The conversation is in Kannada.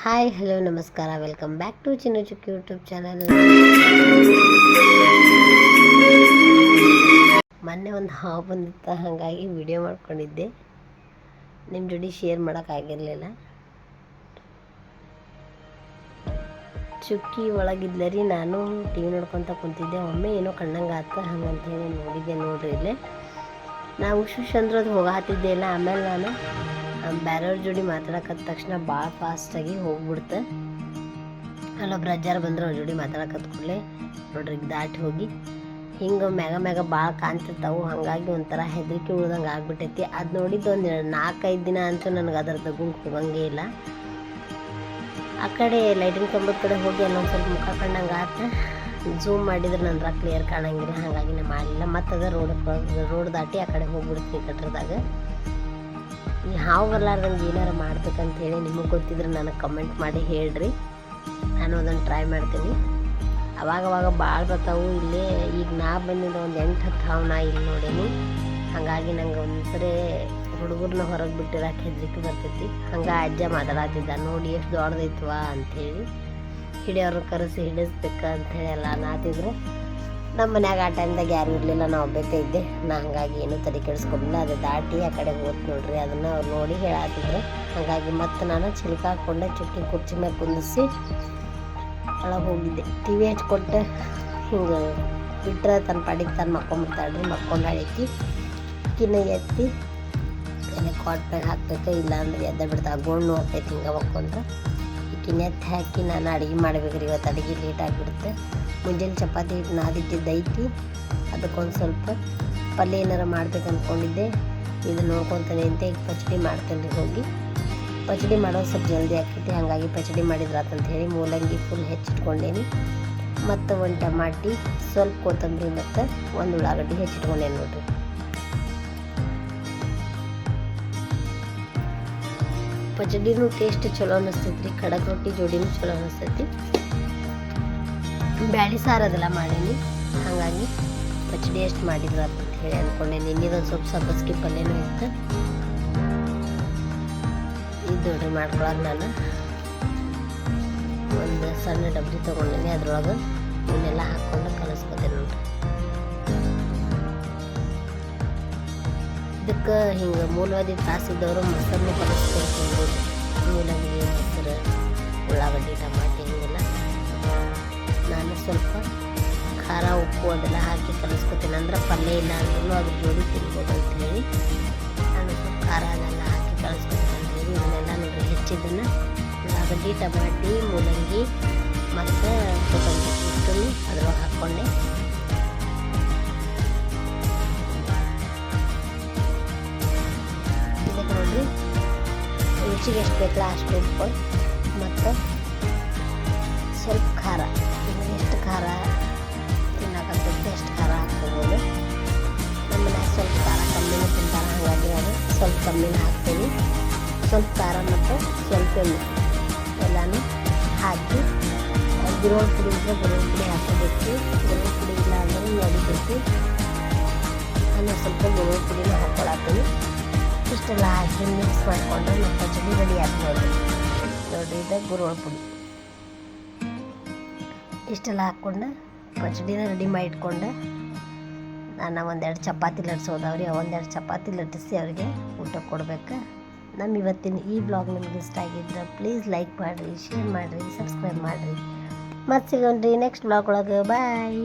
ಹಾಯ್ ಹಲೋ ನಮಸ್ಕಾರ, ವೆಲ್ಕಮ್ ಬ್ಯಾಕ್ ಟು ಚಿನ್ನು ಚುಕ್ಕಿ ಯೂಟ್ಯೂಬ್ ಚಾನಲ್. ಮೊನ್ನೆ ಒಂದು ಹಾವು ಬಂದಿತ್ತು, ಹಾಗಾಗಿ ವಿಡಿಯೋ ಮಾಡ್ಕೊಂಡಿದ್ದೆ. ನಿಮ್ಮ ಜೋಡಿ ಶೇರ್ ಮಾಡೋಕ್ಕಾಗಿರಲಿಲ್ಲ. ಚುಕ್ಕಿ ಒಳಗಿದ್ಲ ರೀ, ನಾನು ಟಿ ವಿ ನೋಡ್ಕೊತ ಕುಂತಿದ್ದೆ. ಒಮ್ಮೆ ಏನೋ ಕಣ್ಣಂಗೆ ಆತ, ಹಂಗಂತ ಹೇಳಿ ನೋಡಿದ್ದೆ. ನೋಡ್ರಿ ಇಲ್ಲೇ ನಾವು ಶುಶ್ ಅಂದ್ರೆ ಅದು ಹೋಗಾತಿದ್ದೆ ಇಲ್ಲ. ಆಮೇಲೆ ನಾನು ಬೇರೆಯವ್ರ ಜೋಡಿ ಮಾತಾಡಕತ್ತ ತಕ್ಷಣ ಭಾಳ ಫಾಸ್ಟಾಗಿ ಹೋಗ್ಬಿಡ್ತೆ. ಅಲ್ಲೊಬ್ರು ಅಜ್ಜಾರು ಬಂದ್ರೆ ಅವ್ರ ಜೋಡಿ ಮಾತಾಡಕತ್ತ ಕೂಡಲೇ ನೋಡ್ರಿ ದಾಟಿ ಹೋಗಿ ಹಿಂಗೆ ಮ್ಯಾಗ ಭಾಳ ಕಾಣ್ತಿರ್ತಾವು. ಹಾಗಾಗಿ ಒಂಥರ ಹೆದರಿಕೆ ಉಳ್ದಂಗೆ ಆಗ್ಬಿಟ್ಟೈತಿ. ಅದು ನೋಡಿದ್ದು ಒಂದು 4-5 ದಿನ ಅಂತೂ ನನಗೆ ಅದರದ್ದು ಗುಂಪು ಹೋಗಂಗೇ ಇಲ್ಲ. ಆ ಕಡೆ ಲೈಟಿಂಗ್ ಕಂಬದ ಕಡೆ ಹೋಗಿ ಅಲ್ಲೊಂದು ಸ್ವಲ್ಪ ಮುಖ ಕಂಡಂಗೆ ಆತ. ಝೂಮ್ ಮಾಡಿದ್ರೆ ನನ್ನ ಕ್ಲಿಯರ್ ಕಾಣಂಗಿಲ್ಲ, ಹಾಗಾಗಿ ನಾನು ಮಾಡಲಿಲ್ಲ. ಮತ್ತು ಅದು ರೋಡ್ ದಾಟಿ ಆ ಕಡೆ ಹೋಗ್ಬಿಡ್ತೀನಿ ಕಟ್ರದಾಗ. ಈ ಹಾವು ಬರ್ಲಾರ್ದಂಗೆ ಏನಾರು ಮಾಡ್ಬೇಕಂತ ಹೇಳಿ ನಿಮಗೆ ಗೊತ್ತಿದ್ರೆ ನನಗೆ ಕಮೆಂಟ್ ಮಾಡಿ ಹೇಳ್ರಿ. ನಾನು ಅದನ್ನು ಟ್ರೈ ಮಾಡ್ತೀನಿ. ಅವಾಗವಾಗ ಭಾಳ ಬರ್ತಾವು ಇಲ್ಲೇ. ಈಗ ನಾ ಬಂದಿದ್ದ ಒಂದು 8-10 ಹಾವು ನಾ ಇಲ್ಲಿ ನೋಡೀನಿ. ಹಾಗಾಗಿ ನಂಗೆ ಒಂದ್ಸರಿ ಹುಡುಗರನ್ನ ಹೊರಗೆ ಬಿಟ್ಟಿರೋಕೆ ಹೆದರಿಕೆ ಬರ್ತೈತಿ. ಹಂಗೆ ಅಜ್ಜ ಮಾತಾಡತ್ತಿದ್ದ, ನೋಡಿ ಎಷ್ಟು ದೊಡ್ಡದೈತವ ಅಂಥೇಳಿ, ಹಿಡಿಯೋರು ಕರೆಸಿ ಹಿಡಿಸ್ಬೇಕು ಅಂಥೇಳಿ ಎಲ್ಲ ನಾತಿದ್ರು. ನಮ್ಮ ಮನ್ಯಾಗ ಆ ಟೈಮ್ದಾಗ ಯಾರೂ ಇರಲಿಲ್ಲ, ನಾವು ಒಬ್ಬಾಕೆ ಇದ್ದೆ. ನಾ ಹಂಗಾಗಿ ಏನೂ ತಲೆ ಕೆಡಿಸ್ಕೊಂಡಿಲ್ಲ. ಅದು ದಾಟಿ ಆ ಕಡೆ ಹೋಗ್ತು ನೋಡ್ರಿ. ಅದನ್ನು ಅವ್ರು ನೋಡಿ ಹೇಳತ್ತಿದ್ರು. ಹಾಗಾಗಿ ಮತ್ತೆ ನಾನು ಚಿಲ್ಕ ಹಾಕ್ಕೊಂಡೆ ಚುಕ್ಕಿ ಕುರ್ಚಿ ಮೇಲೆ ಕುಂದಿಸಿ ಒಳಗೆ ಹೋಗಿದ್ದೆ. ಟಿ ವಿ ಹಚ್ಕೊಟ್ಟು ಹಿಂಗೆ ಬಿಟ್ಟರೆ ತನ್ನ ಪಾಡಿಗೆ ತಾನು ಮಕ್ಕೊಂಬಿಡ್ತಾಳ್ರಿ. ಮಕ್ಕೊಂಡು ಅಳಿಕಿ ಕಿನ್ನ ಎತ್ತಿ ಎಲ್ಲ ಕಾಟ್ ಮ್ಯಾಗ ಹಾಕ್ಬೇಕು, ಇಲ್ಲಾಂದ್ರೆ ಎದ್ದ ಬಿಡ್ತಾ ಗೋಣ್ಣು ಹೋಗ್ತೈತಿ. ಹಿಂಗೆ ಮಕ್ಕೊಂಡ್ರೆ ಈಕಿನ ಎತ್ತಿ ಹಾಕಿ ನಾನು ಅಡುಗೆ ಮಾಡ್ಬೇಕ್ರಿ. ಇವತ್ತು ಅಡುಗೆ ಲೇಟ್ ಆಗಿಬಿಡುತ್ತೆ. ಮುಂಜಾನೆ ಚಪಾತಿ ಹಿಟ್ಟು ನಾದಿಟ್ಟಿದ್ದೈತಿ. ಅದಕ್ಕೊಂದು ಸ್ವಲ್ಪ ಪಲ್ಯ ಏನಾರು ಮಾಡ್ಬೇಕು ಅಂದ್ಕೊಂಡಿದ್ದೆ. ಇದು ನೋಡ್ಕೊತಾನೆ ಅಂತ ಈಗ ಪಚಡಿ ಮಾಡ್ತೇನೆ ರೀ. ಹೋಗಿ ಪಚಡಿ ಮಾಡೋದು ಸ್ವಲ್ಪ ಜಲ್ದಿ ಆಕೈತಿ. ಹಾಗಾಗಿ ಪಚಡಿ ಮಾಡಿದ್ರಾತಂತ ಹೇಳಿ ಮೂಲಂಗಿ ಫುಲ್ ಹೆಚ್ಚಿಟ್ಕೊಂಡೇನಿ. ಮತ್ತು ಒಂದು ಟಮಾಟಿ, ಸ್ವಲ್ಪ ಕೊತ್ತಂಬರಿ ಮತ್ತು ಒಂದು ಉಳ್ಳಾಗಡ್ಡಿ ಹೆಚ್ಚಿಟ್ಕೊಂಡೇನಿ ನೋಡ್ರಿ. ಪಚಡಿನೂ ಟೇಸ್ಟ್ ಚಲೋ ಅನ್ನಿಸ್ತೈತಿ ರೀ. ಖಡಕ್ ರೊಟ್ಟಿ ಜೋಡಿನೂ ಚಲೋ ಅನ್ನಿಸ್ತೈತಿ. ಬ್ಯಾಳಿ ಸಾರು ಅದೆಲ್ಲ ಮಾಡೀನಿ. ಹಾಗಾಗಿ ಪಚಡಿ ಎಷ್ಟು ಮಾಡಿದ್ರು ಅಂತ ಹೇಳಿ ಅಂದ್ಕೊಂಡೆ. ನಿನ್ನಿದೊಂದು ಸ್ವಲ್ಪ ಸಬ್ಬಸ್ಗಿ ಪಲ್ಯನೂ ಇತ್ತು. ಇದು ನೋಡ್ರಿ ಮಾಡ್ಕೊಳಕ್ಕೆ ನಾನು ಒಂದು ಸಣ್ಣ ಡಬ್ಬಿ ತೊಗೊಂಡೇನಿ. ಅದ್ರೊಳಗೆ ಇವನ್ನೆಲ್ಲ ಹಾಕ್ಕೊಂಡು ಕಲಿಸ್ಕೊತೇನೆ ನೋಡ್ರಿ. ಇದಕ್ಕೆ ಹಿಂಗೆ ಮೂಲವಾದಿ ತ್ರಾಸಿದ್ದವರು ಮೊಸರನ್ನು ಕಲಿಸ್ಕೊಂಡು ತಿನ್ಬೋದು. ಮೂಲಂಗಿ, ಮೊಸರು, ಉಳ್ಳಾಗಡ್ಡಿ, ಟಮಾಟಿ ಹಿಂಗೆಲ್ಲ. ನಾನು ಸ್ವಲ್ಪ ಖಾರ ಉಪ್ಪು ಅದೆಲ್ಲ ಹಾಕಿ ಕಲಿಸ್ಕೊತೀನಿ. ಅಂದ್ರೆ ಪಲ್ಯ ಇಲ್ಲ ಅಂದ್ರೂ ಅದ್ರ ಜೋಡಿ ತಿನ್ಬೋದು ಅಂತೇಳಿ ನಾನು ಸ್ವಲ್ಪ ಖಾರ ಅದೆಲ್ಲ ಹಾಕಿ ಕಲಿಸ್ಕೊತೀನಿ ಅಂತೇಳಿ ಇವನ್ನೆಲ್ಲ ನೋಡ್ರಿ ಹೆಚ್ಚಿದ್ದನ್ನು ಉಳ್ಳಾಗಡ್ಡಿ, ಟಮಾಟಿ, ಮೂಲಂಗಿ ಮತ್ತು ಕೊತ್ತಂಬರಿ ಇಷ್ಟನ್ನು ಅದ್ರೊಳಗೆ ಹಾಕ್ಕೊಂಡೆ. ಇದಕ್ಕೆ ನೋಡ್ರಿ ರುಚಿಗೆ ಎಷ್ಟು ಬೇಕಲ್ಲ ಅಷ್ಟು ಉಪ್ಪು ಮತ್ತು ಸ್ವಲ್ಪ ಖಾರ. ಎಷ್ಟು ಖಾರ ತಿನ್ನಕತ್ತೈತಿ ಅಷ್ಟು ಖಾರ ಹಾಕ್ಕೋಬೋದು. ನಮ್ಮ ಮನ್ಯಾಗ ಸ್ವಲ್ಪ ಖಾರ ಕಮ್ಮಿನೂ ತಿಂತಾರೆ, ಹಾಗಾಗಿ ನಾನು ಸ್ವಲ್ಪ ಕಮ್ಮಿನ ಹಾಕ್ತೀನಿ. ಸ್ವಲ್ಪ ಖಾರ ಮತ್ತು ಸ್ವಲ್ಪ ಎಣ್ಣೆ ಎಲ್ಲನೂ ಹಾಕಿ ಗುರೋಳ್ ಪುಡಿ ಇದ್ದರೆ ಗುರೋಳ್ ಪುಡಿ ಹಾಕೋಬೇಕು. ಗುರೋಳ್ ಪುಡಿ ಇಲ್ಲ ಅಂದರೆ ನೋಡಿಬೇಕು. ನಾನು ಸ್ವಲ್ಪ ಗುರೋಳ್ ಪುಡಿನ ಹಾಕ್ಕೊಳತ್ತೀನಿ. ಇಷ್ಟೆಲ್ಲ ಹಾಕಿ ಮಿಕ್ಸ್ ಮಾಡಿಕೊಂಡ್ರೆ ನಮ್ಮ ಪಚಡಿ ರೆಡಿ ಆಗ್ಬೋದು ನೋಡಿರಿ. ಇದು ಗುರೋಳ್ ಪುಡಿ ಇಷ್ಟೆಲ್ಲ ಹಾಕ್ಕೊಂಡು ಪಚಡಿನ ರೆಡಿ ಮಾಡಿಟ್ಕೊಂಡು ನಾನು ಒಂದೆರಡು ಚಪಾತಿ ಲಟ್ಸೋದವ್ರಿ. ಒಂದೆರಡು ಚಪಾತಿ ಲಟ್ಟಿಸಿ ಅವ್ರಿಗೆ ಊಟ ಕೊಡ್ಬೇಕು. ನಮ್ಮ ಇವತ್ತಿನ ಈ ಬ್ಲಾಗ್ ನಿಮ್ಗೆ ಇಷ್ಟ ಆಗಿದ್ರೆ ಪ್ಲೀಸ್ ಲೈಕ್ ಮಾಡಿರಿ, ಶೇರ್ ಮಾಡಿರಿ, ಸಬ್ಸ್ಕ್ರೈಬ್ ಮಾಡಿರಿ. ಮತ್ತೆ ಸಿಗೋಣ್ರಿ ನೆಕ್ಸ್ಟ್ ಬ್ಲಾಗ್ ಒಳಗೆ. ಬಾಯ್.